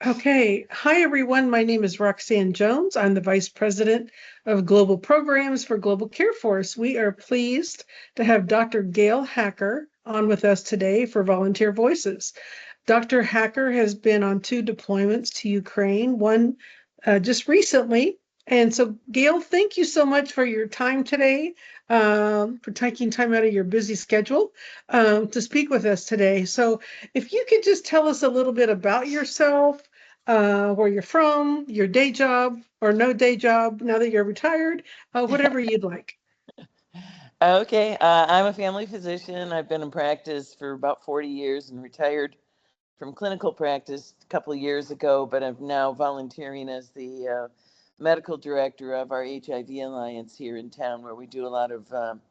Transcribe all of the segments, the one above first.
Okay. Hi, everyone. My name is Roxanne Jones. I'm the Vice President of Global Programs for Global Care Force. We are pleased to have Dr. Gail Hacker on with us today for Volunteer Voices. Dr. Hacker has been on 2 deployments to Ukraine, one just recently. And so, Gail, thank you so much for your time today, for taking time out of your busy schedule to speak with us today. So, if you could just tell us a little bit about yourself, where you're from, your day job or no day job now that you're retired, whatever you'd like. Okay, I'm a family physician. I've been in practice for about 40 years and retired from clinical practice a couple of years ago, but I'm now volunteering as the medical director of our HIV Alliance here in town, where we do a lot of, well,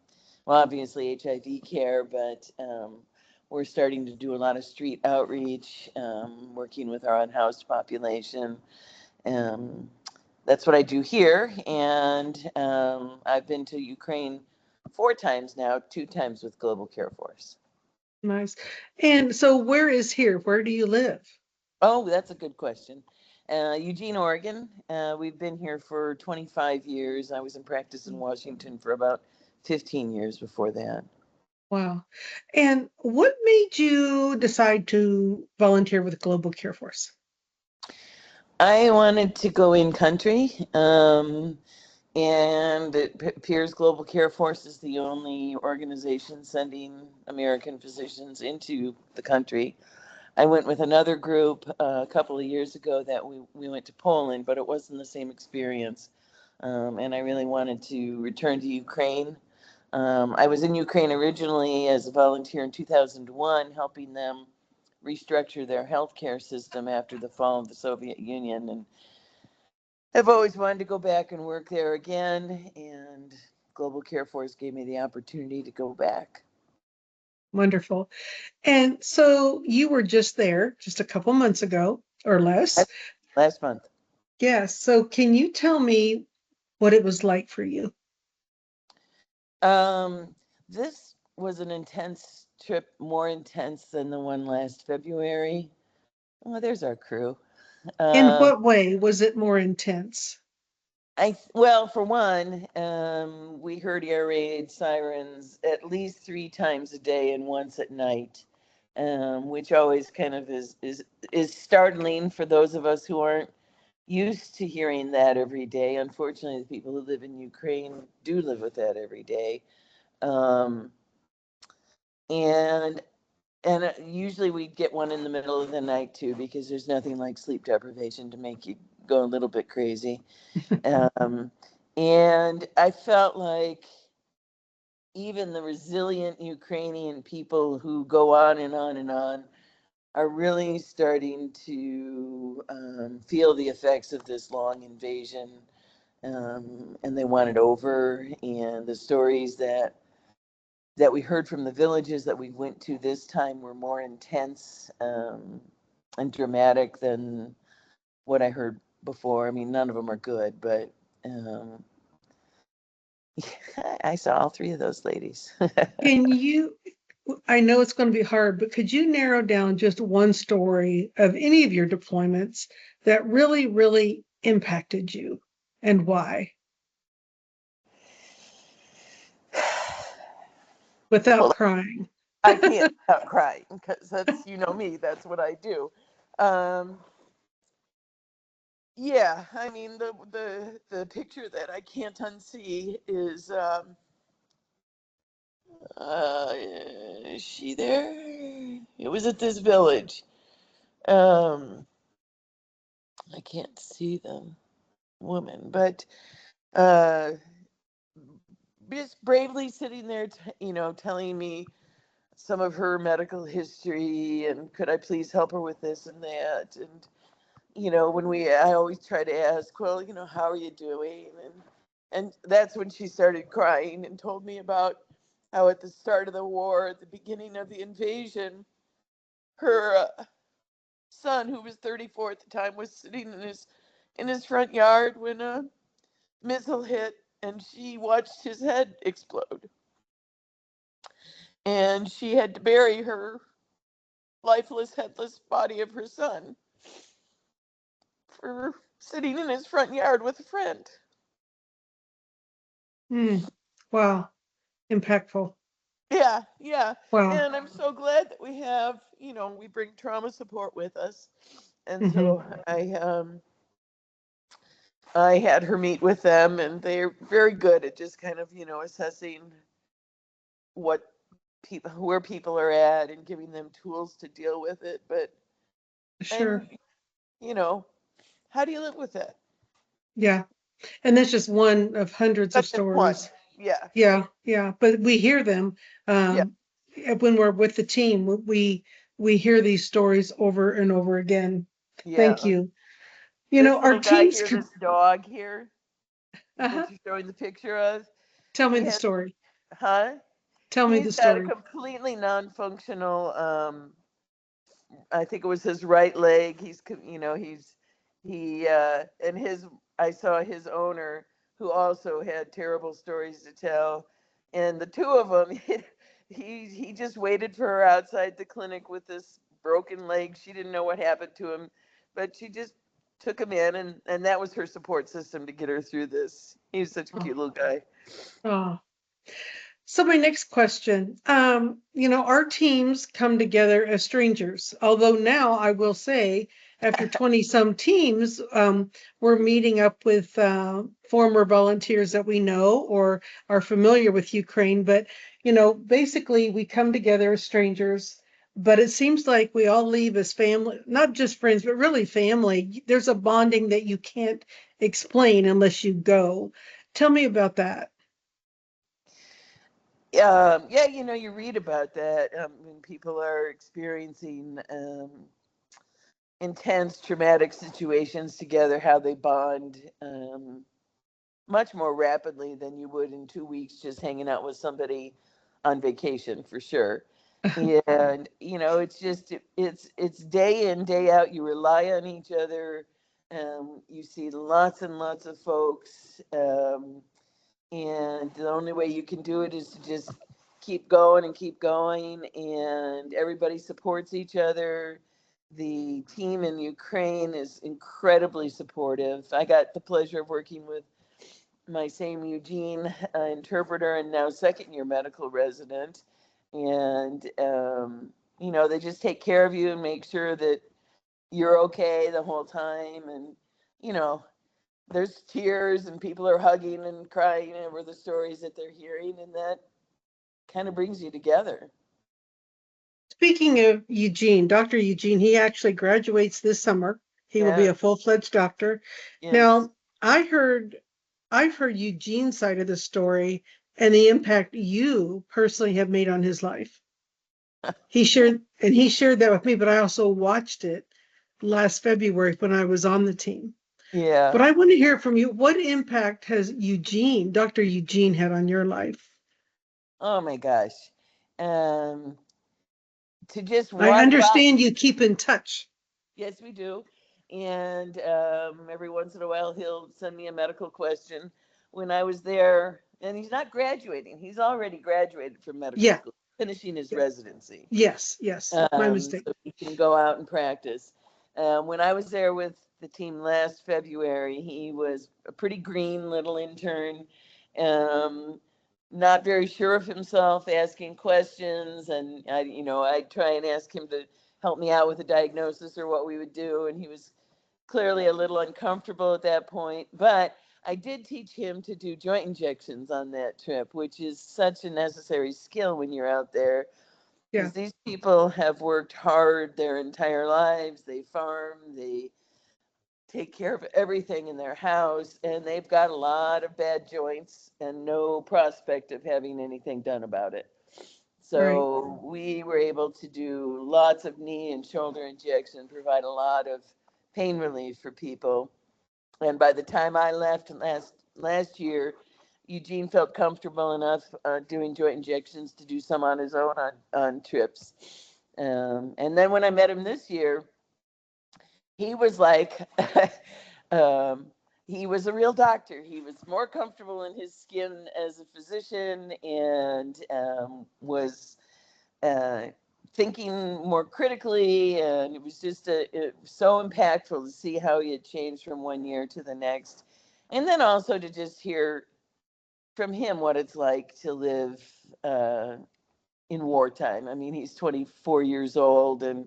obviously HIV care, but we're starting to do a lot of street outreach, working with our unhoused population. Um, that's what I do here, and I've been to Ukraine 4 times now, 2 times with Global Care Force. Nice. And so, where is here? Where do you live? Oh, that's a good question. Eugene, Oregon. We've been here for 25 years. I was in practice in Washington for about 15 years before that. Wow. And what made you decide to volunteer with Global Care Force? I wanted to go in country, and it appears Global Care Force is the only organization sending American physicians into the country. I went with another group a couple of years ago that we went to Poland, but it wasn't the same experience. And I really wanted to return to Ukraine. I was in Ukraine originally as a volunteer in 2001, helping them restructure their healthcare system after the fall of the Soviet Union. And I've always wanted to go back and work there again. And Global Care Force gave me the opportunity to go back. Wonderful. And so you were just there just a couple months ago or less. Last month. Yes. So can you tell me what it was like for you? This was an intense trip, more intense than the one last February. Oh, there's our crew. In Um, what way was it more intense? well, for one, we heard air raid sirens at least 3 times a day and once at night, which always kind of is startling for those of us who aren't used to hearing that every day. Unfortunately, the people who live in Ukraine do live with that every day. Um, and usually we get one in the middle of the night too, because there's nothing like sleep deprivation to make you go a little bit crazy. Um, and I felt like even the resilient Ukrainian people who go on and on and on are really starting to feel the effects of this long invasion, and they want it over. And the stories that we heard from the villages that we went to this time were more intense, and dramatic than what I heard before. I mean, none of them are good, but um, I saw all 3 of those ladies. Can you, I know it's going to be hard, but could you narrow down just one story of any of your deployments that really, really impacted you and why, without Well, crying? I can't stop crying because that's, me, that's what I do. Um, yeah, I mean, the picture that I can't unsee is, is she there? It was at this village. Um, I can't see the woman, but uh, just bravely sitting there, telling me some of her medical history and could I please help her with this and that. And, I always try to ask, well, how are you doing? And that's when she started crying and told me about how at the start of the war, at the beginning of the invasion, her son, who was 34 at the time, was sitting in his front yard when a missile hit, and she watched his head explode. And she had to bury her lifeless, headless body of her son. for sitting in his front yard with a friend. Wow. Impactful. Yeah, yeah. Wow. And I'm so glad that we have, we bring trauma support with us. And Hmm. so I had her meet with them, and they're very good at just kind of, assessing what people where people are at and giving them tools to deal with it. But Sure. and you know, how do you live with that? Yeah. And that's just one of hundreds of That's just one. stories. Yeah, Yeah. Yeah. But we hear them yeah, when we're with the team. We hear these stories over and over again. Thank yeah. you. This Our little guy teams here, could, this dog here uh-huh. that you're showing the picture of, Tell me he the has, story. huh? Tell me the He's got a story. completely non-functional I think it was his right leg. And his I saw his owner, who also had terrible stories to tell, and the two of them, he just waited for her outside the clinic with this broken leg. She didn't know what happened to him, but she just took him in, and that was her support system to get her through this. He was such a Oh, cute little guy. oh. So my next question, our teams come together as strangers, although now I will say after 20 some teams, we're meeting up with former volunteers that we know or are familiar with Ukraine. But, basically we come together as strangers, but it seems like we all leave as family, not just friends, but really family. There's a bonding that you can't explain unless you go. Tell me about that. Yeah, you read about that when people are experiencing intense traumatic situations together, how they bond much more rapidly than you would in 2 weeks just hanging out with somebody on vacation, for sure. And it's just it's day in, day out. You rely on each other. You see lots and lots of folks. And the only way you can do it is to just keep going and keep going, and everybody supports each other. The team in Ukraine is incredibly supportive. I got the pleasure of working with my same Eugene interpreter and now second year medical resident, and they just take care of you and make sure that you're okay the whole time. And you know there's tears and people are hugging and crying over the stories that they're hearing, and that kind of brings you together. Speaking of Eugene, Dr. Eugene, he actually graduates this summer. He will be Yeah, a full-fledged doctor. yes. Now, I've heard Eugene's side of the story and the impact you personally have made on his life. He shared that with me, but I also watched it last February when I was on the team. Yeah. But I want to hear from you. What impact has Dr. Eugene, had on your life? Oh my gosh. Um, to just I walk by. understand you keep in touch. Yes, we do. And every once in a while, he'll send me a medical question. When I was there, and he's not graduating, he's already graduated from medical Yeah. school, finishing his Yeah. residency. Yes, yes. My mistake. So he can go out and practice. When I was there with the team last February, he was a pretty green little intern, um, not very sure of himself, asking questions, and I try and ask him to help me out with a diagnosis or what we would do, and he was clearly a little uncomfortable at that point. But I did teach him to do joint injections on that trip, which is such a necessary skill when you're out there, Yeah. because these people have worked hard their entire lives. They farm, they take care of everything in their house, and they've got a lot of bad joints and no prospect of having anything done about it. Right. So we were able to do lots of knee and shoulder injection, provide a lot of pain relief for people. And by the time I left last year, Eugene felt comfortable enough doing joint injections to do some on his own on trips. And then when I met him this year, he was like, um, he was a real doctor. He was more comfortable in his skin as a physician, and was uh, thinking more critically, and it was just so impactful to see how he had changed from one year to the next, and then also to just hear from him what it's like to live in wartime. I mean, he's 24 years old, and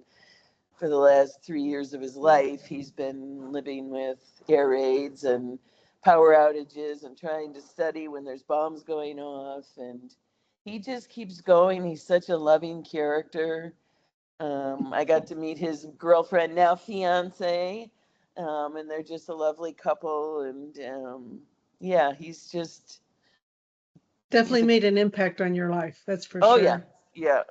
for the last 3 years of his life, he's been living with air raids and power outages and trying to study when there's bombs going off. And he just keeps going. He's such a loving character. I got to meet his girlfriend, now fiance, and they're just a lovely couple. And yeah, he's Definitely a, made an impact on your life, that's for oh yeah, sure. yeah.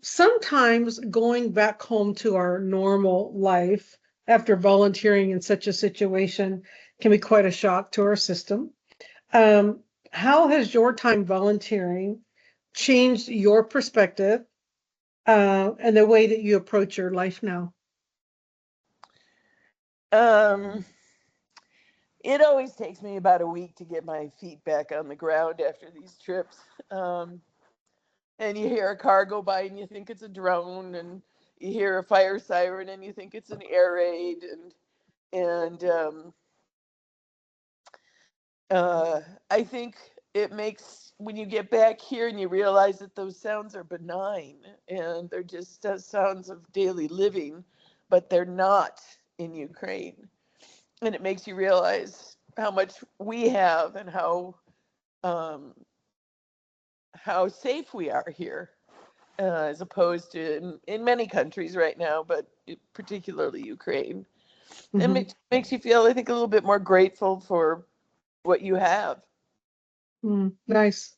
Sometimes going back home to our normal life after volunteering in such a situation can be quite a shock to our system. Um, how has your time volunteering changed your perspective and the way that you approach your life now? Um, it always takes me about a week to get my feet back on the ground after these trips. Um, and you hear a car go by and you think it's a drone, and you hear a fire siren and you think it's an air raid, and uh, I think it makes, when you get back here and you realize that those sounds are benign and they're just sounds of daily living, but they're not in Ukraine. And it makes you realize how much we have and um, how safe we are here, as opposed to in many countries right now, but particularly Ukraine. It Mhm. makes you feel, I think, a little bit more grateful for what you have. Nice.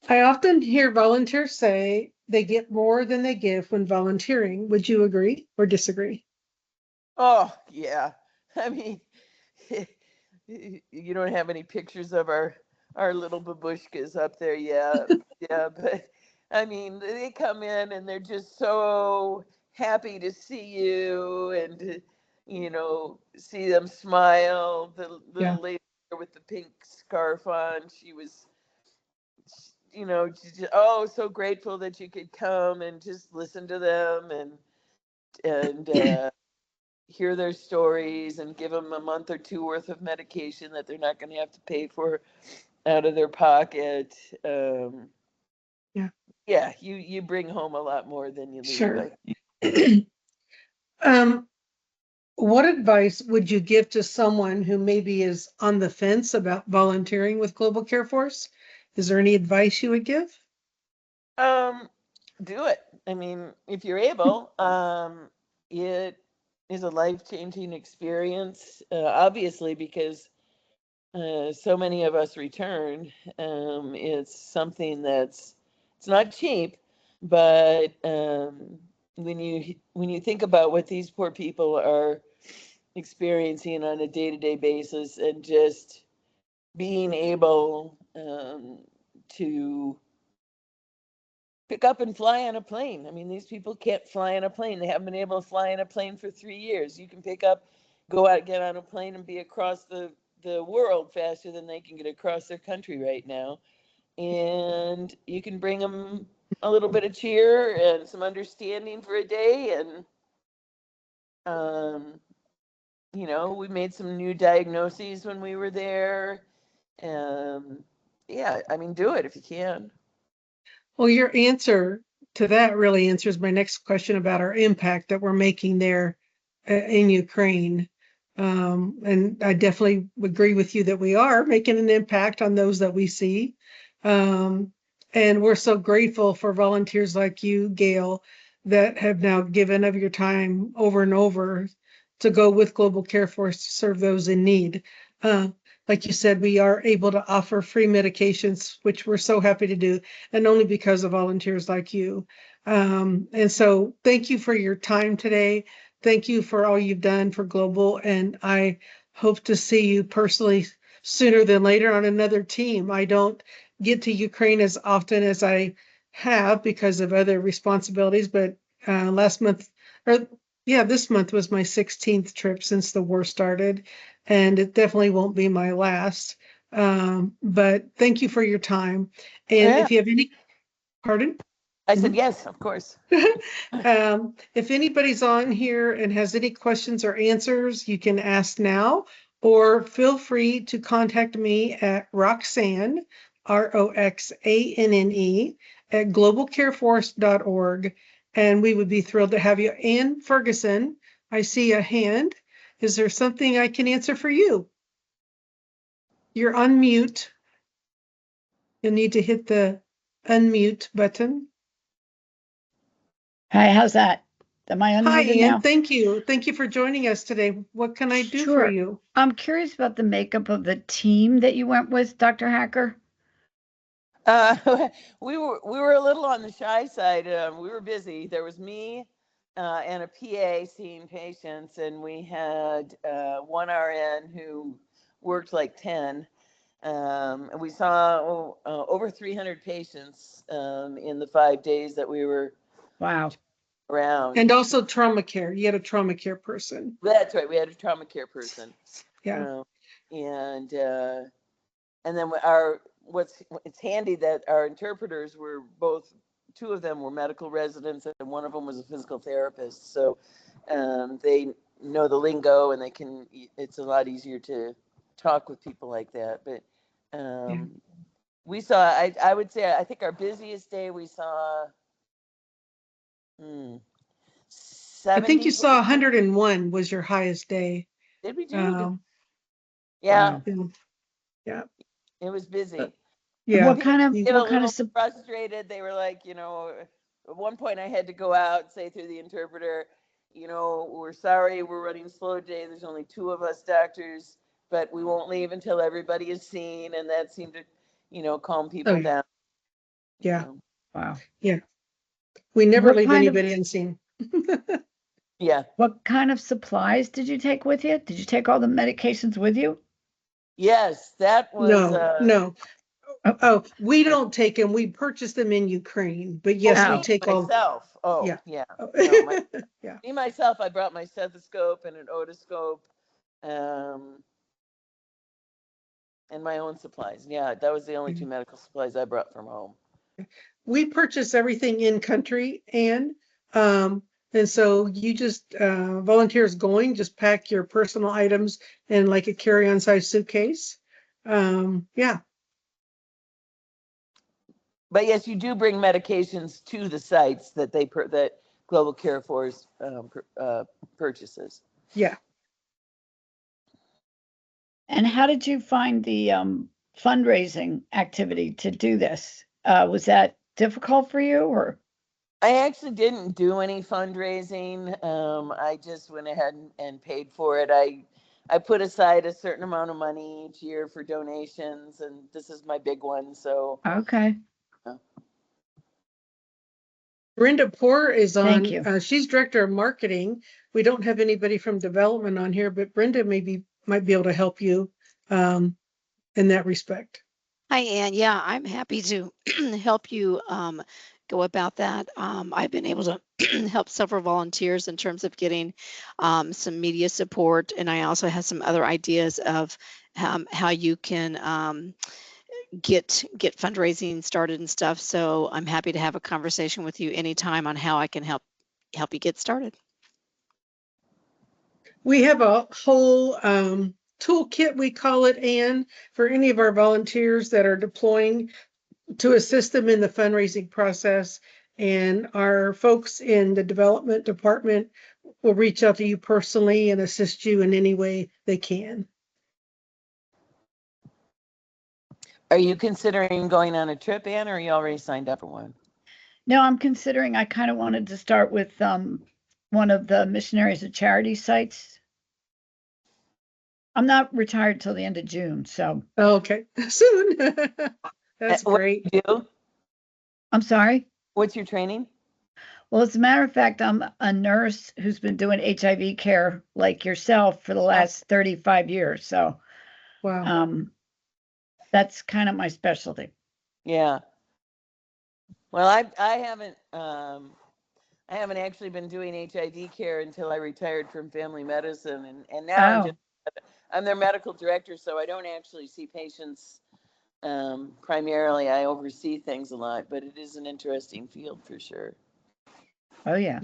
I often hear volunteers say they get more than they give when volunteering. Would you agree or disagree? Oh, yeah. I mean, you don't have any pictures of our little babushkas up there, yeah, yeah, but I mean, they come in and they're just so happy to see you and to, see them smile. The Yeah. little lady with the pink scarf on, she was, just, oh, so grateful that you could come and just listen to them and hear their stories and give them a month or two worth of medication that they're not going to have to pay for out of their pocket. Yeah, Yeah, you bring home a lot more than you leave. sure. Um, what advice would you give to someone who maybe is on the fence about volunteering with Global Care Force? Is there any advice you would give? Um, do it. I mean, if you're able, it is a life-changing experience. Obviously, because so many of us return. It's something it's not cheap, but when you think about what these poor people are experiencing on a day-to-day basis, and just being able to pick up and fly on a plane. I mean, these people can't fly on a plane. They haven't been able to fly on a plane for 3 years. You can pick up, go out, get on a plane, and be across the world faster than they can get across their country right now. And you can bring them a little bit of cheer and some understanding for a day. And, um, we made some new diagnoses when we were there. Yeah, I mean, do it if you can. Well, your answer to that really answers my next question about our impact that we're making there in Ukraine. And I definitely agree with you that we are making an impact on those that we see. Um, and we're so grateful for volunteers like you, Gail, that have now given of your time over and over to go with Global Care Force to serve those in need. Uh, like you said, we are able to offer free medications, which we're so happy to do, and only because of volunteers like you. And so thank you for your time today. Thank you for all you've done for Global, and I hope to see you personally sooner than later on another team. I don't get to Ukraine as often as I have because of other responsibilities, but last month, or yeah, this month was my 16th trip since the war started, and it definitely won't be my last. But thank you for your time. And Yeah. if you have any, pardon? I said, yes, of course. If anybody's on here and has any questions or answers, you can ask now, or feel free to contact me at Roxanne, Roxanne, at globalcareforce.org. And we would be thrilled to have you. Ann Ferguson, I see a hand. Is there something I can answer for you? You're on mute. You'll need to hit the unmute button. Hi, how's that? Am I Hi, unmuted Ann. now? Thank you. Thank you for joining us today. What can I do for Sure. you? I'm curious about the makeup of the team that you went with, Dr. Hacker. We were a little on the shy side. We were busy. There was me and a PA seeing patients, and we had one RN who worked like 10. And we saw over 300 patients in the 5 days that we were Wow. around. And also trauma care. You had a trauma care person. That's right. We had a trauma care person. Yeah. And then it's handy that our interpreters were both, two of them were medical residents and one of them was a physical therapist. So they know the lingo and it's a lot easier to talk with people like that. But we saw, I would say, I think our busiest day we saw 70. I think you saw 101 was your highest day. Did we do? Yeah. Wow. Yeah. It was busy. Yeah. What kind of Get a little frustrated. They were like, at one point I had to go out and say through the interpreter, we're sorry, we're running slow today. There's only 2 of us doctors, but we won't leave until everybody is seen. And that seemed to, calm people down. Yeah. Wow. Yeah. We never leave anybody unseen. Yeah. What kind of supplies did you take with you? Did you take all the medications with you? Yes, that was. No. Oh, we don't take them. We purchase them in Ukraine. But yes, we take myself. all. Yeah. Yeah. No, Yeah. me myself, I brought my stethoscope and an otoscope, and my own supplies. Yeah, that was the only 2 medical supplies I brought from home. We purchase everything in country, and so you just volunteers going, just pack your personal items in like a carry-on size suitcase. Yeah. But yes, you do bring medications to the sites that that Global Care Force purchases. Yeah. And how did you find the fundraising activity to do this? Was that difficult for you, or? I actually didn't do any fundraising. I just went ahead and paid for it. I put aside a certain amount of money each year for donations, and this is my big one. So Okay. Brenda Poor is on. Thank you. She's director of marketing. We don't have anybody from development on here, but Brenda might be able to help you in that respect. Hi, Ann. Yeah, I'm happy to help you go about that. I've been able to help several volunteers in terms of getting some media support, and I also have some other ideas of how you can get fundraising started and stuff. So I'm happy to have a conversation with you anytime on how I can help you get started. We have a whole toolkit, we call it, Ann, for any of our volunteers that are deploying to assist them in the fundraising process. And our folks in the development department will reach out to you personally and assist you in any way they can. Are you considering going on a trip, Ann, or are you already signed up for one? No, I'm considering. I kind of wanted to start with one of the Missionaries of Charity sites. I'm not retired till the end of June, so. Okay, soon. That's great. What do you do? I'm sorry? What's your training? Well, as a matter of fact, I'm a nurse who's been doing HIV care like yourself for the last 35 years. So Wow. That's kind of my specialty. Yeah. Well, I haven't actually been doing HIV care until I retired from family medicine, and now I'm their medical director, so I don't actually see patients Primarily, I oversee things a lot, but it is an interesting field for sure. Oh, yeah.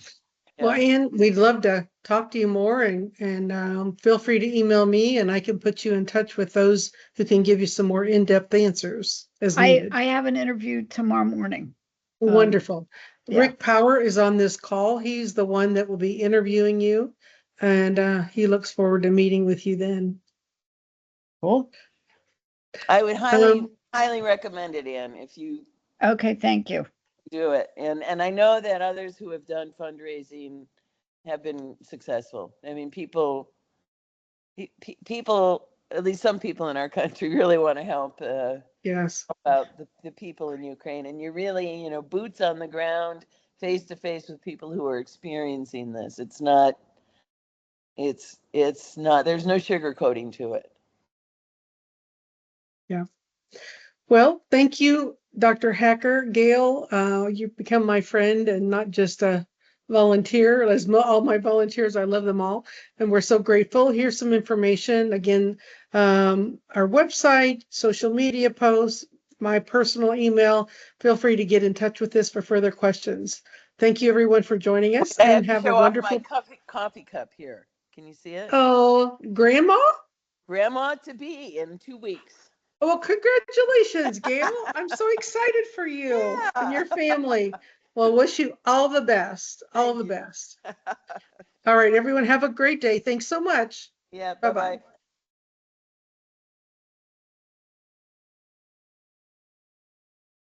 Well, Yeah. Ann, we'd love to talk to you more, and feel free to email me, and I can put you in touch with those who can give you some more in-depth answers as needed. I have an interview tomorrow morning. Wonderful. yeah. Rick Power is on this call. He's the one that will be interviewing you, and he looks forward to meeting with you then. Cool. I would Um, highly recommend it, Ann, if you Okay, thank you. do it. And I know that others who have done fundraising have been successful. I mean, people, at least some people in our country really want to help yes. out the people in Ukraine. And you're really, boots on the ground, face to face with people who are experiencing this. It's not, there's no sugarcoating to it. Yeah. Well, thank you, Dr. Hacker. Gail, you've become my friend and not just a volunteer. As all my volunteers, I love them all, and we're so grateful. Here's some information. Again, our website, social media posts, my personal email. Feel free to get in touch with us for further questions. Thank you, everyone, for joining us, I have and to have a show off my wonderful. coffee cup here. Can you see it? Oh, Grandma? Grandma to be in 2 weeks. Well, congratulations, Gail. I'm so excited for you and your Yeah. family. Well, wish you all the best. All Thank the you. best. All right, everyone, have a great day. Thanks so much. Yeah, Bye-bye. bye-bye.